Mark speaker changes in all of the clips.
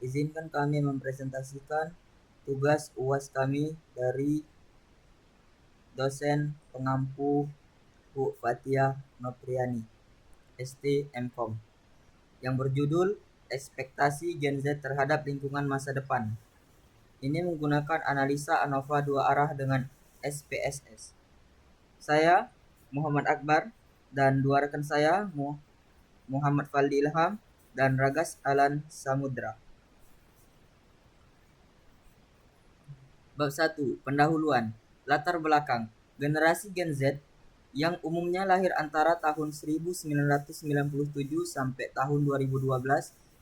Speaker 1: Izinkan kami mempresentasikan tugas UAS kami dari dosen pengampu Bu Fathia Nopriani, ST MKOM, yang berjudul Ekspektasi Gen Z terhadap Lingkungan Masa Depan. Ini menggunakan analisa ANOVA dua arah dengan SPSS. Saya Muhammad Akbar dan dua rekan saya Muhammad Faldi Ilham dan Ragas Alan Samudra. Bab 1. Pendahuluan. Latar belakang. Generasi Gen Z yang umumnya lahir antara tahun 1997 sampai tahun 2012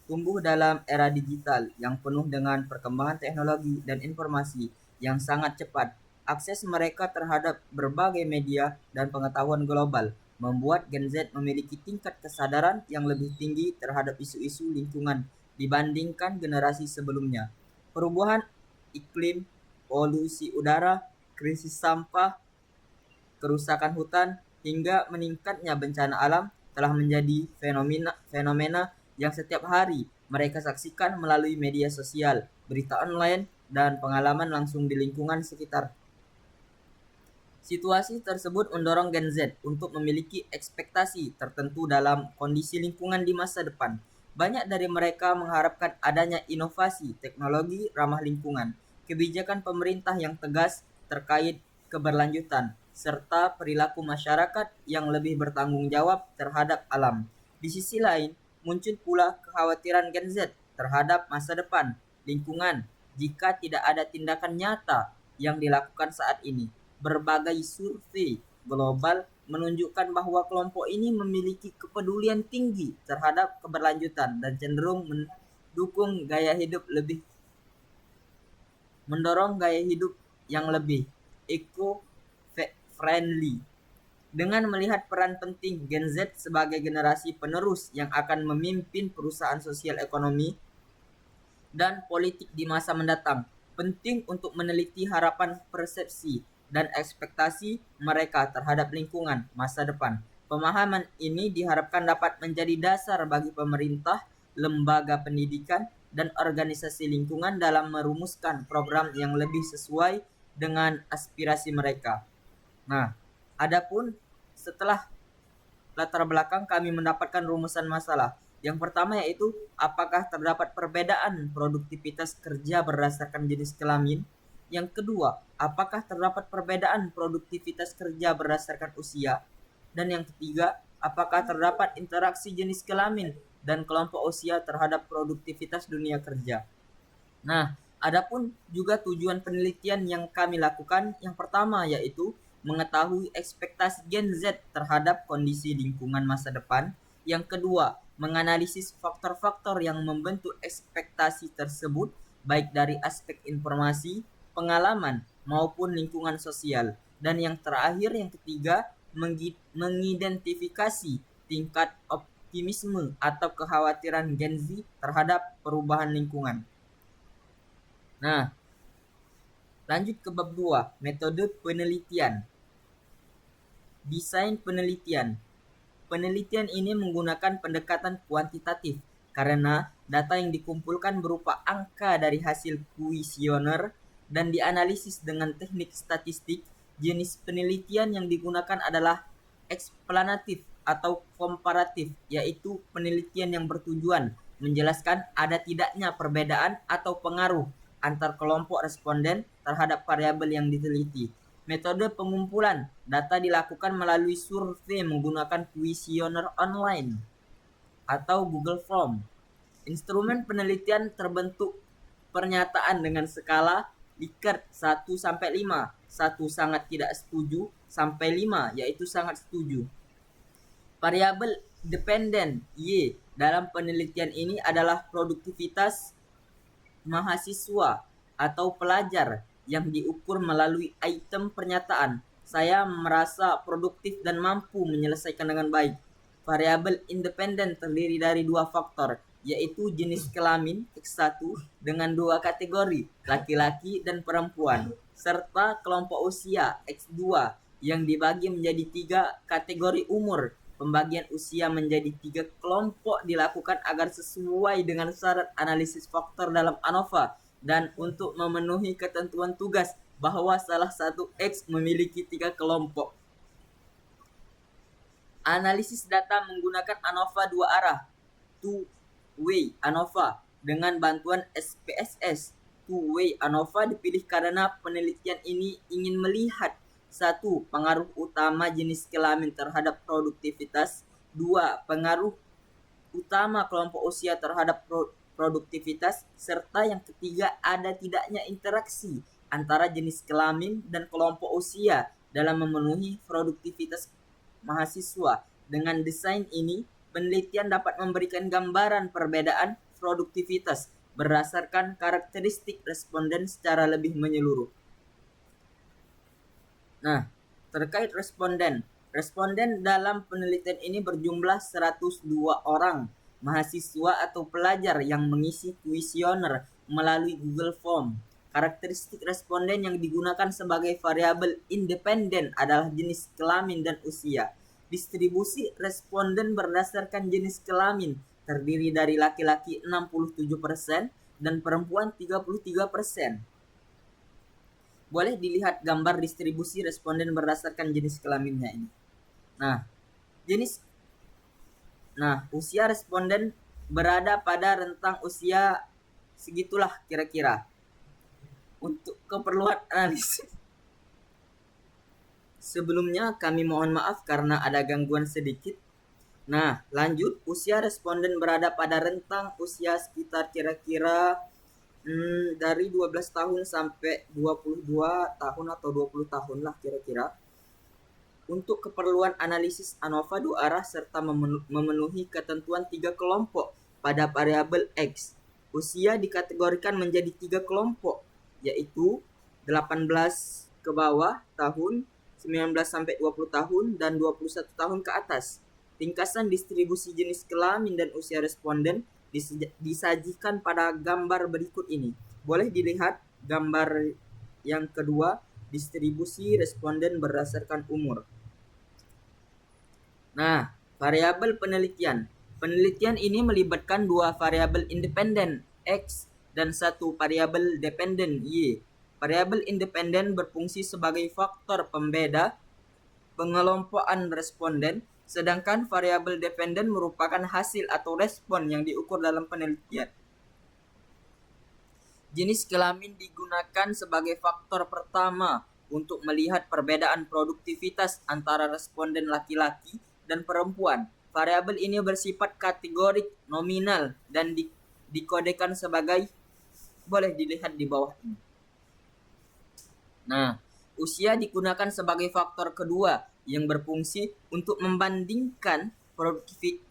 Speaker 1: tumbuh dalam era digital yang penuh dengan perkembangan teknologi dan informasi yang sangat cepat. Akses mereka terhadap berbagai media dan pengetahuan global membuat Gen Z memiliki tingkat kesadaran yang lebih tinggi terhadap isu-isu lingkungan dibandingkan generasi sebelumnya. Perubahan iklim, polusi udara, krisis sampah, kerusakan hutan, hingga meningkatnya bencana alam telah menjadi fenomena yang setiap hari mereka saksikan melalui media sosial, berita online, dan pengalaman langsung di lingkungan sekitar. Situasi tersebut mendorong Gen Z untuk memiliki ekspektasi tertentu dalam kondisi lingkungan di masa depan. Banyak dari mereka mengharapkan adanya inovasi teknologi ramah lingkungan, kebijakan pemerintah yang tegas terkait keberlanjutan, serta perilaku masyarakat yang lebih bertanggung jawab terhadap alam. Di sisi lain, muncul pula kekhawatiran Gen Z terhadap masa depan lingkungan jika tidak ada tindakan nyata yang dilakukan saat ini. Berbagai survei global menunjukkan bahwa kelompok ini memiliki kepedulian tinggi terhadap keberlanjutan dan cenderung mendorong gaya hidup yang lebih eco-friendly. Dengan melihat peran penting Gen Z sebagai generasi penerus yang akan memimpin perusahaan sosial ekonomi dan politik di masa mendatang, penting untuk meneliti harapan, persepsi, dan ekspektasi mereka terhadap lingkungan masa depan. Pemahaman ini diharapkan dapat menjadi dasar bagi pemerintah, lembaga pendidikan, dan organisasi lingkungan dalam merumuskan program yang lebih sesuai dengan aspirasi mereka. Nah, adapun setelah latar belakang kami mendapatkan rumusan masalah. Yang pertama yaitu apakah terdapat perbedaan produktivitas kerja berdasarkan jenis kelamin? Yang kedua, apakah terdapat perbedaan produktivitas kerja berdasarkan usia? Dan yang ketiga, apakah terdapat interaksi jenis kelamin dan kelompok usia terhadap produktivitas dunia kerja? Nah, adapun juga tujuan penelitian yang kami lakukan, yang pertama yaitu mengetahui ekspektasi Gen Z terhadap kondisi lingkungan masa depan. Yang kedua, menganalisis faktor-faktor yang membentuk ekspektasi tersebut, baik dari aspek informasi, pengalaman, maupun lingkungan sosial. Dan yang terakhir, yang ketiga, mengidentifikasi tingkat optimisme atau kekhawatiran Gen Z terhadap perubahan lingkungan. Nah, lanjut ke bab 2, metode penelitian. Desain penelitian. Penelitian ini menggunakan pendekatan kuantitatif karena data yang dikumpulkan berupa angka dari hasil kuesioner dan dianalisis dengan teknik statistik. Jenis penelitian yang digunakan adalah eksplanatif atau komparatif, yaitu penelitian yang bertujuan menjelaskan ada tidaknya perbedaan atau pengaruh antar kelompok responden terhadap variabel yang diteliti. Metode pengumpulan data dilakukan melalui survei menggunakan kuesioner online atau Google Form. Instrumen penelitian terbentuk pernyataan dengan skala Likert 1 sampai 5. 1 sangat tidak setuju sampai 5 yaitu sangat setuju. Variabel dependen Y dalam penelitian ini adalah produktivitas mahasiswa atau pelajar yang diukur melalui item pernyataan. Saya merasa produktif dan mampu menyelesaikan dengan baik. Variabel independen terdiri dari dua faktor, yaitu jenis kelamin X1 dengan dua kategori, laki-laki dan perempuan, serta kelompok usia X2 yang dibagi menjadi tiga kategori umur, Pembagian usia menjadi 3 kelompok dilakukan agar sesuai dengan syarat analisis faktor dalam ANOVA dan untuk memenuhi ketentuan tugas bahwa salah satu X memiliki 3 kelompok. Analisis data menggunakan ANOVA dua arah, two-way ANOVA, dengan bantuan SPSS. Two-way ANOVA dipilih karena penelitian ini ingin melihat: 1. Pengaruh utama jenis kelamin terhadap produktivitas. 2. Pengaruh utama kelompok usia terhadap produktivitas. Serta yang ketiga, ada tidaknya interaksi antara jenis kelamin dan kelompok usia dalam memenuhi produktivitas mahasiswa. Dengan desain ini, penelitian dapat memberikan gambaran perbedaan produktivitas berdasarkan karakteristik responden secara lebih menyeluruh. Nah, terkait responden. Responden dalam penelitian ini berjumlah 102 orang mahasiswa atau pelajar yang mengisi kuesioner melalui Google Form. Karakteristik responden yang digunakan sebagai variabel independen adalah jenis kelamin dan usia. Distribusi responden berdasarkan jenis kelamin terdiri dari laki-laki 67% dan perempuan 33%. Boleh dilihat gambar distribusi responden berdasarkan jenis kelaminnya ini. Usia responden berada pada rentang usia segitulah kira-kira. Untuk keperluan analisis, sebelumnya kami mohon maaf karena ada gangguan sedikit. Lanjut, usia responden berada pada rentang usia sekitar kira-kira dari 12 tahun sampai 22 tahun atau 20 tahun lah kira-kira. Untuk keperluan analisis ANOVA dua arah serta memenuhi ketentuan 3 kelompok pada variabel X, usia dikategorikan menjadi 3 kelompok, yaitu 18 ke bawah tahun, 19 sampai 20 tahun, dan 21 tahun ke atas. Ringkasan distribusi jenis kelamin dan usia responden disajikan pada gambar berikut ini. Boleh dilihat gambar yang kedua, distribusi responden berdasarkan umur. Variabel penelitian. Penelitian ini melibatkan 2 variabel independen X dan 1 variabel dependen Y. Variabel independen berfungsi sebagai faktor pembeda pengelompokan responden, sedangkan variabel dependen merupakan hasil atau respon yang diukur dalam penelitian. Jenis kelamin digunakan sebagai faktor pertama untuk melihat perbedaan produktivitas antara responden laki-laki dan perempuan. Variabel ini bersifat kategorik nominal dan dikodekan sebagai, boleh dilihat di bawah ini. Usia digunakan sebagai faktor kedua yang berfungsi untuk membandingkan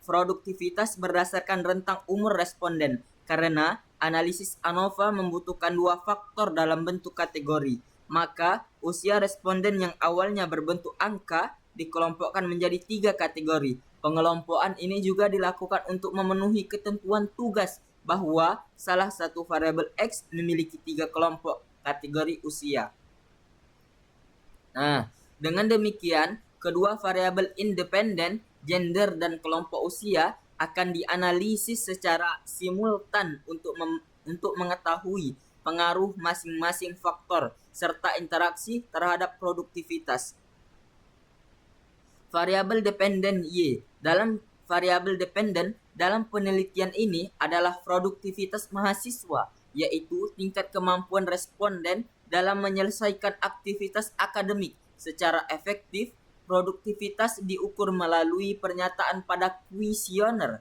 Speaker 1: produktivitas berdasarkan rentang umur responden, karena analisis ANOVA membutuhkan 2 faktor dalam bentuk kategori. Maka usia responden yang awalnya berbentuk angka dikelompokkan menjadi 3 kategori. Pengelompokan ini juga dilakukan untuk memenuhi ketentuan tugas bahwa salah satu variabel X memiliki 3 kelompok kategori usia. Dengan demikian, kedua variabel independen, gender dan kelompok usia, akan dianalisis secara simultan untuk mengetahui pengaruh masing-masing faktor serta interaksi terhadap produktivitas. Variabel dependen Y. Dalam variabel dependen dalam penelitian ini adalah produktivitas mahasiswa, yaitu tingkat kemampuan responden dalam menyelesaikan aktivitas akademik secara efektif. Produktivitas diukur melalui pernyataan pada kuesioner.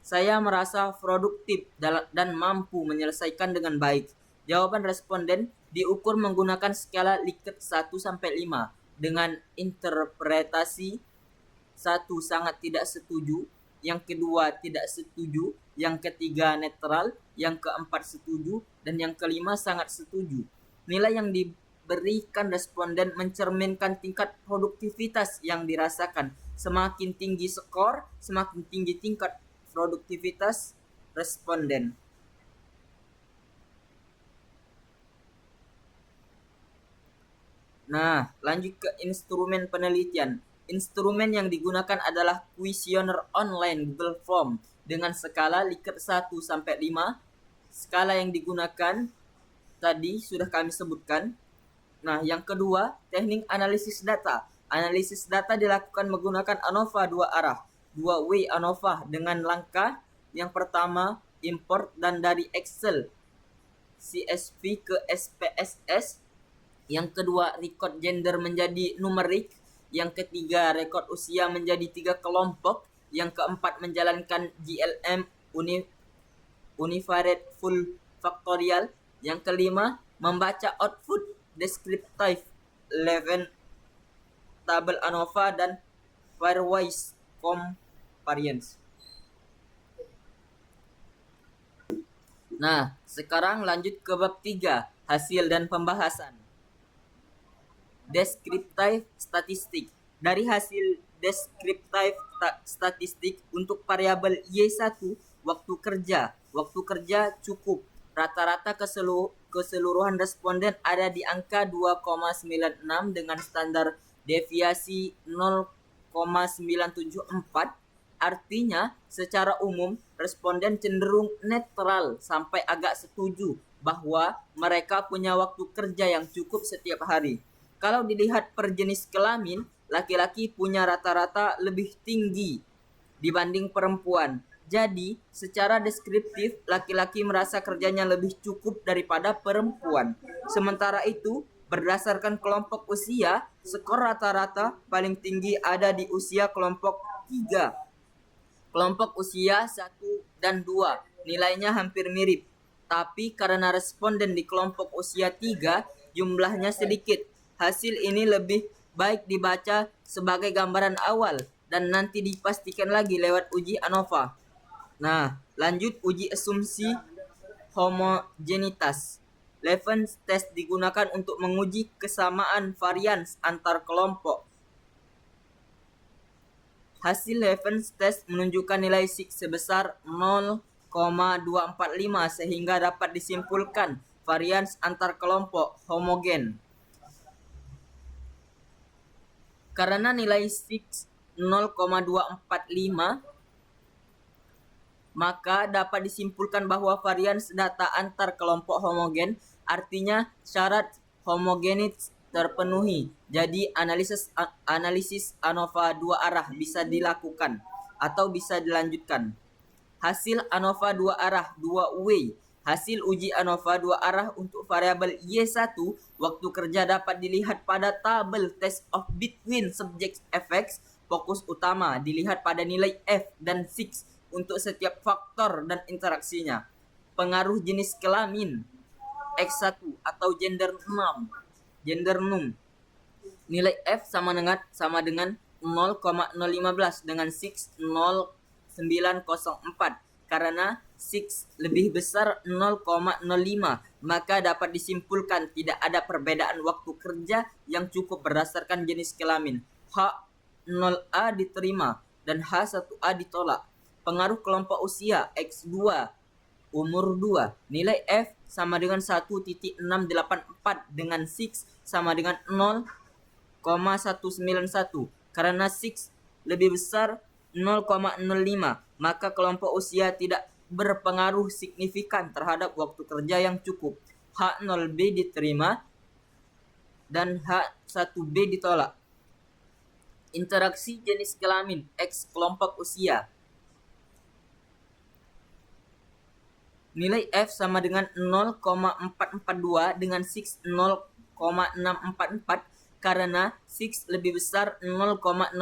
Speaker 1: Saya merasa produktif dan mampu menyelesaikan dengan baik. Jawaban responden diukur menggunakan skala Likert 1-5 dengan interpretasi 1 sangat tidak setuju, yang kedua tidak setuju, yang ketiga netral, yang keempat setuju, dan yang kelima sangat setuju. Nilai yang diberikan responden mencerminkan tingkat produktivitas yang dirasakan. Semakin tinggi skor, semakin tinggi tingkat produktivitas responden. Lanjut ke instrumen penelitian. Instrumen yang digunakan adalah kuesioner online Google Form dengan skala Likert 1 sampai 5. Skala yang digunakan tadi sudah kami sebutkan. Nah, yang kedua, teknik analisis data. Analisis data dilakukan menggunakan ANOVA dua arah, dua-way ANOVA dengan langkah yang pertama import dan dari Excel CSV ke SPSS. Yang kedua, record gender menjadi numerik. Yang ketiga, rekod usia menjadi 3 kelompok. Yang keempat, menjalankan GLM Unified Full Factorial. Yang kelima, membaca output descriptive 11 tabel ANOVA dan pairwise covariance. Nah, sekarang lanjut ke bab 3, hasil dan pembahasan. Descriptive statistik. Dari hasil descriptive statistik untuk variabel Y1, waktu kerja cukup. Rata-rata keseluruhan responden ada di angka 2,96 dengan standar deviasi 0,974. Artinya, secara umum, responden cenderung netral sampai agak setuju bahwa mereka punya waktu kerja yang cukup setiap hari. Kalau dilihat per jenis kelamin, laki-laki punya rata-rata lebih tinggi dibanding perempuan. Jadi, secara deskriptif, laki-laki merasa kerjanya lebih cukup daripada perempuan. Sementara itu, berdasarkan kelompok usia, skor rata-rata paling tinggi ada di usia kelompok 3. Kelompok usia 1 dan 2 nilainya hampir mirip. Tapi karena responden di kelompok usia 3 jumlahnya sedikit, hasil ini lebih baik dibaca sebagai gambaran awal dan nanti dipastikan lagi lewat uji ANOVA. Nah, lanjut uji asumsi homogenitas. Levens test digunakan untuk menguji kesamaan varians antar kelompok. Hasil Levens test menunjukkan nilai sig sebesar 0,245 sehingga dapat disimpulkan varians antar kelompok homogen. Karena nilai sig 0,245, maka dapat disimpulkan bahwa varians data antar kelompok homogen, artinya syarat homogenis terpenuhi. Jadi analisis ANOVA dua arah bisa dilakukan atau bisa dilanjutkan. Hasil ANOVA dua arah, dua way. Hasil uji ANOVA dua arah untuk variabel Y1 waktu kerja dapat dilihat pada tabel test of between subject effects. Fokus utama dilihat pada nilai F dan 6 untuk setiap faktor dan interaksinya. Pengaruh jenis kelamin X1 atau gender num. Nilai F sama dengan 0,015 dengan 6 0904. Karena 6 lebih besar 0,05, maka dapat disimpulkan tidak ada perbedaan waktu kerja yang cukup berdasarkan jenis kelamin. H0A diterima dan H1A ditolak. Pengaruh kelompok usia X2 umur 2. Nilai F sama dengan 1.684 dengan 6 sama dengan 0,191. Karena 6 lebih besar 0,05, maka kelompok usia tidak berpengaruh signifikan terhadap waktu kerja yang cukup. H0B diterima dan H1B ditolak. Interaksi jenis kelamin X kelompok usia. Nilai F sama dengan 0,442 dengan 6 0,644 karena 6 lebih besar 0,05,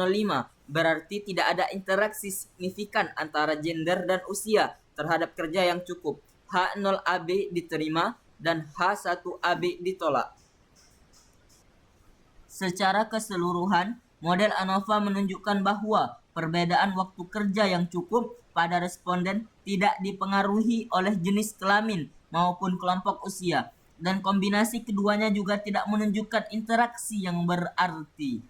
Speaker 1: berarti tidak ada interaksi signifikan antara gender dan usia terhadap kerja yang cukup. H0AB diterima dan H1AB ditolak. Secara keseluruhan, model ANOVA menunjukkan bahwa perbedaan waktu kerja yang cukup pada responden tidak dipengaruhi oleh jenis kelamin maupun kelompok usia, dan kombinasi keduanya juga tidak menunjukkan interaksi yang berarti.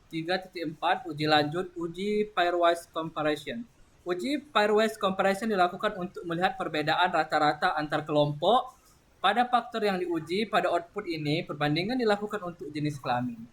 Speaker 2: 3.4 Uji lanjut, uji pairwise comparison. Uji pairwise comparison dilakukan untuk melihat perbedaan rata-rata antar kelompok Pada faktor yang diuji pada output ini, perbandingan dilakukan untuk jenis kelamin.